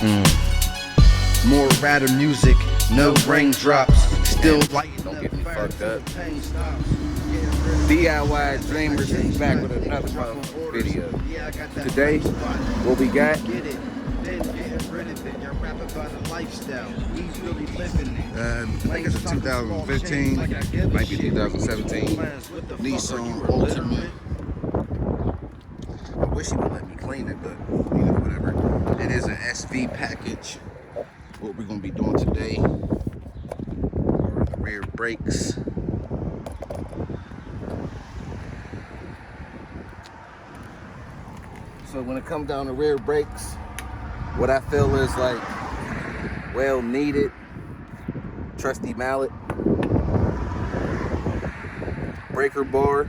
More radder music, no raindrops. Still lighting Don't up get me fire fucked till up. the pain stops. DIY Dreamers is back with another motherfucking video. Yeah, I got that Today, bright spot. what we got? Get it, then get rid of it. You're rapping about a lifestyle. He's really living it. I think it's a 2015, might be 2017 Nissan Altima. I wish he would let me clean it, but you know, whatever. It is an SV package. What we're gonna be doing today are the rear brakes. So when it comes down to rear brakes, what I feel is like well needed trusty mallet, breaker bar,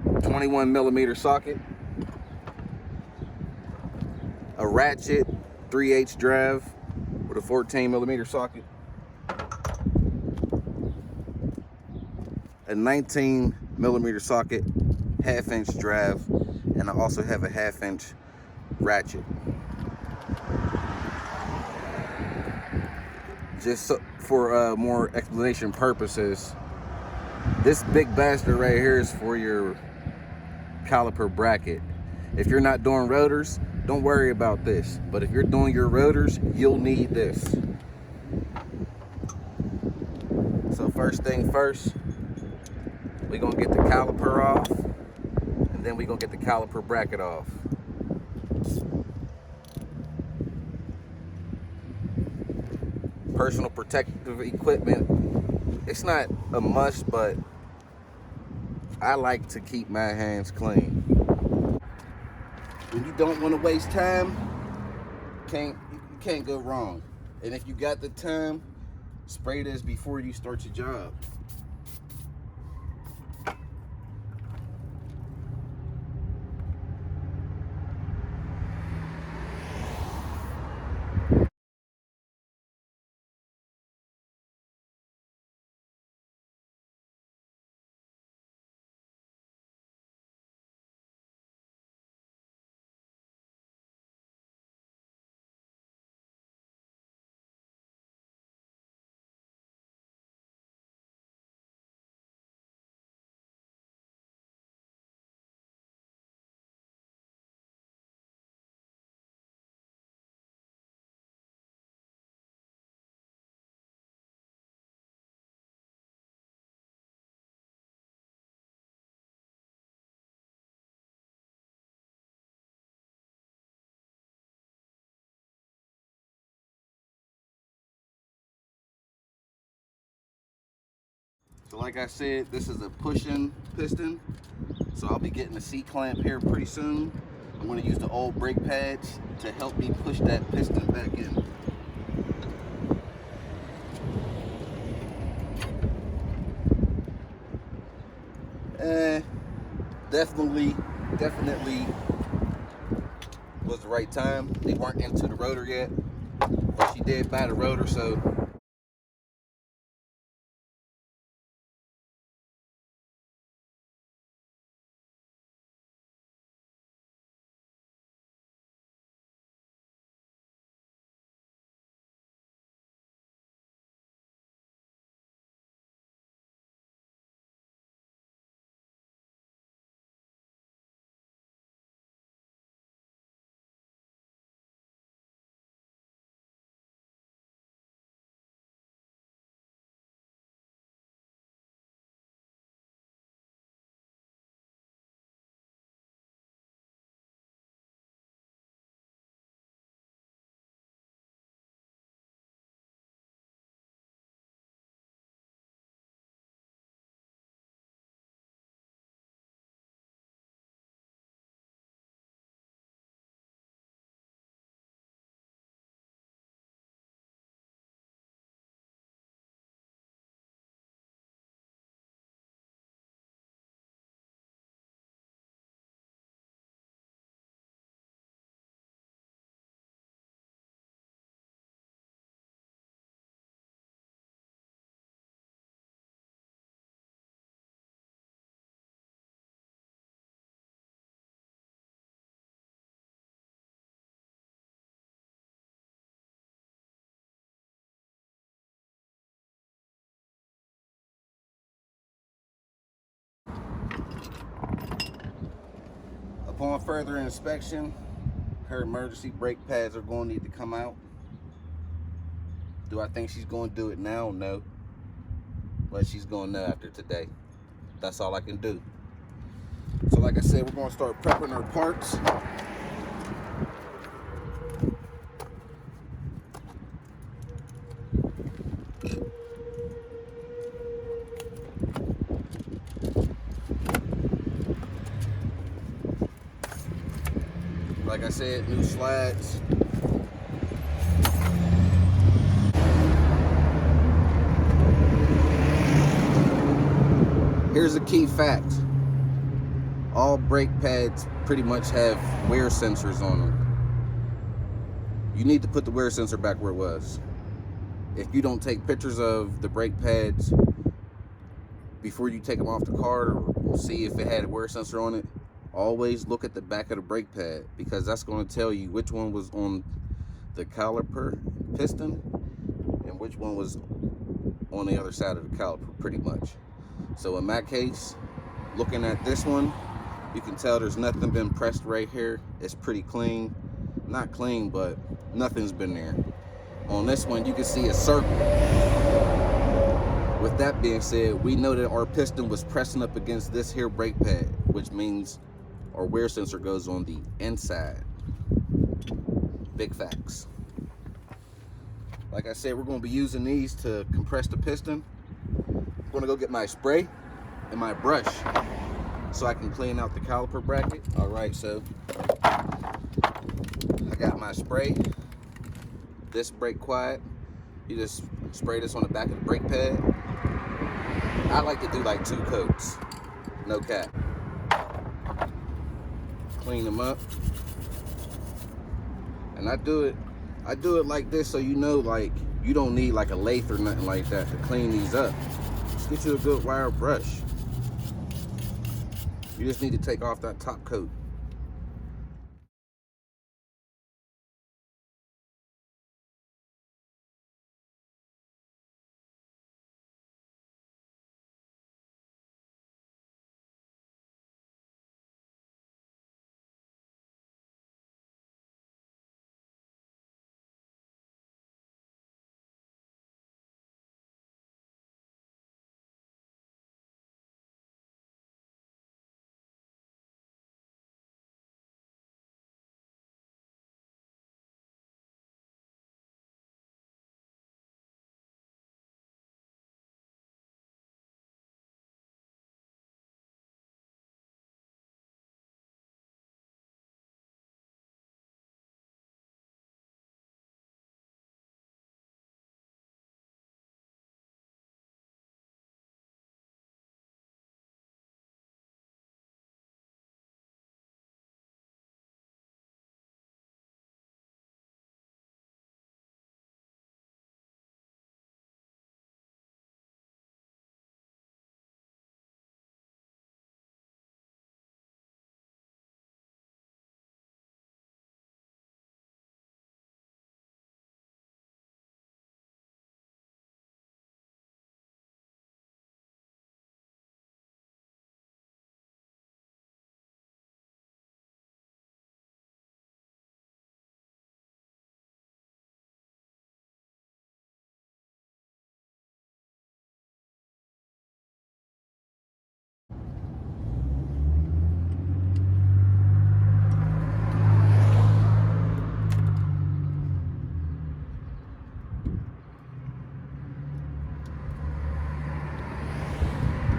21mm socket, a ratchet 3/8 drive with a 14mm socket, a 19mm socket, 1/2" drive, and I also have a 1/2" ratchet. Just so, for more explanation purposes, this big bastard right here is for your caliper bracket. If you're not doing rotors, don't worry about this. But if you're doing your rotors, you'll need this. So first thing first, we're gonna get the caliper off, and then we're gonna get the caliper bracket off. Personal protective equipment, it's not a must, but I like to keep my hands clean. When you don't want to waste time, you can't go wrong. And if you got the time, spray this before you start your job. So like I said, this is a push-in piston. So I'll be getting a C-clamp here pretty soon. I'm going to use the old brake pads to help me push that piston back in. Definitely was the right time. They weren't into the rotor yet, but she did buy the rotor, so Upon further inspection, her emergency brake pads are going to need to come out. Do I think she's going to do it now? No. But she's going to know after today. That's all I can do. So like I said, we're going to start prepping our parts. Like I said, new slides. Here's a key fact. All brake pads pretty much have wear sensors on them. You need to put the wear sensor back where it was. If you don't take pictures of the brake pads before you take them off the car or see if it had a wear sensor on it, always look at the back of the brake pad, because that's going to tell you which one was on the caliper piston and which one was on the other side of the caliper, pretty much. So in my case, looking at this one, you can tell there's nothing been pressed right here. It's pretty clean. Not clean, but nothing's been there. On this one, you can see a circle. With that being said, we know that our piston was pressing up against this here brake pad, which means our wear sensor goes on the inside. Big facts. Like I said, we're going to be using these to compress the piston. I'm going to go get my spray and my brush so I can clean out the caliper bracket. All right, so I got my spray. This brake quiet. You just spray this on the back of the brake pad. I like to do like 2 coats, no cap. Clean them up. And I do it like this, so you know, like, you don't need like a lathe or nothing like that to clean these up. Just get you a good wire brush. You just need to take off that top coat.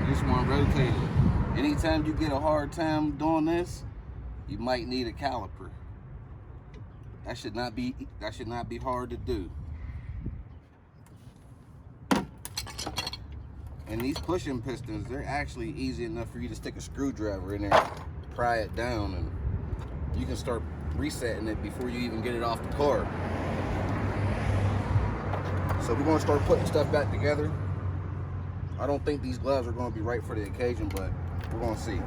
This one rotated. Anytime you get a hard time doing this, you might need a caliper. That should not be hard to do. And these pushing pistons, they're actually easy enough for you to stick a screwdriver in there, pry it down, and you can start resetting it before you even get it off the car. So we're going to start putting stuff back together. I don't think these gloves are going to be right for the occasion, but we're going to see.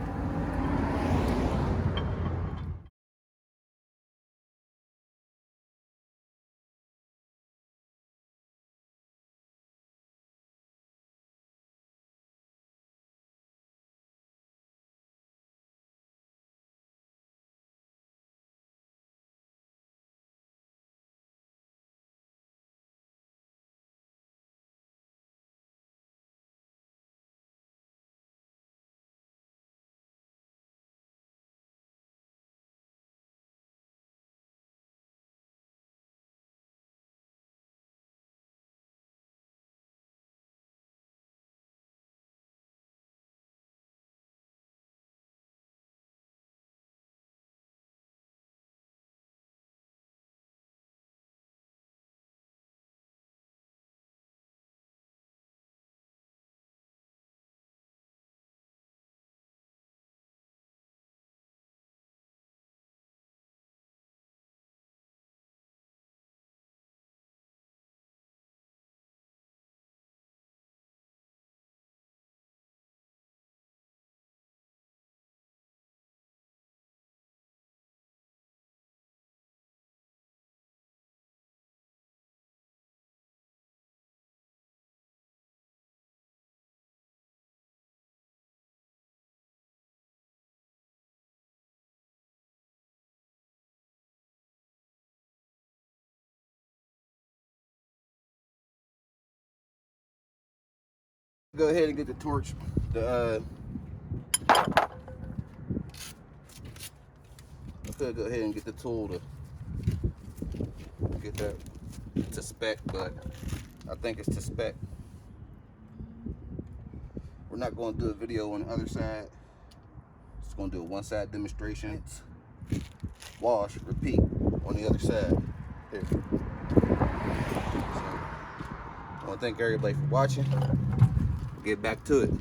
go ahead and get the torch. I could go ahead and get the tool to get that to spec, but I think it's to spec. We're not going to do a video on the other side. Just going to do a one side demonstration. Wash, repeat on the other side. Here. So, I want to thank everybody for watching. We'll get back to it.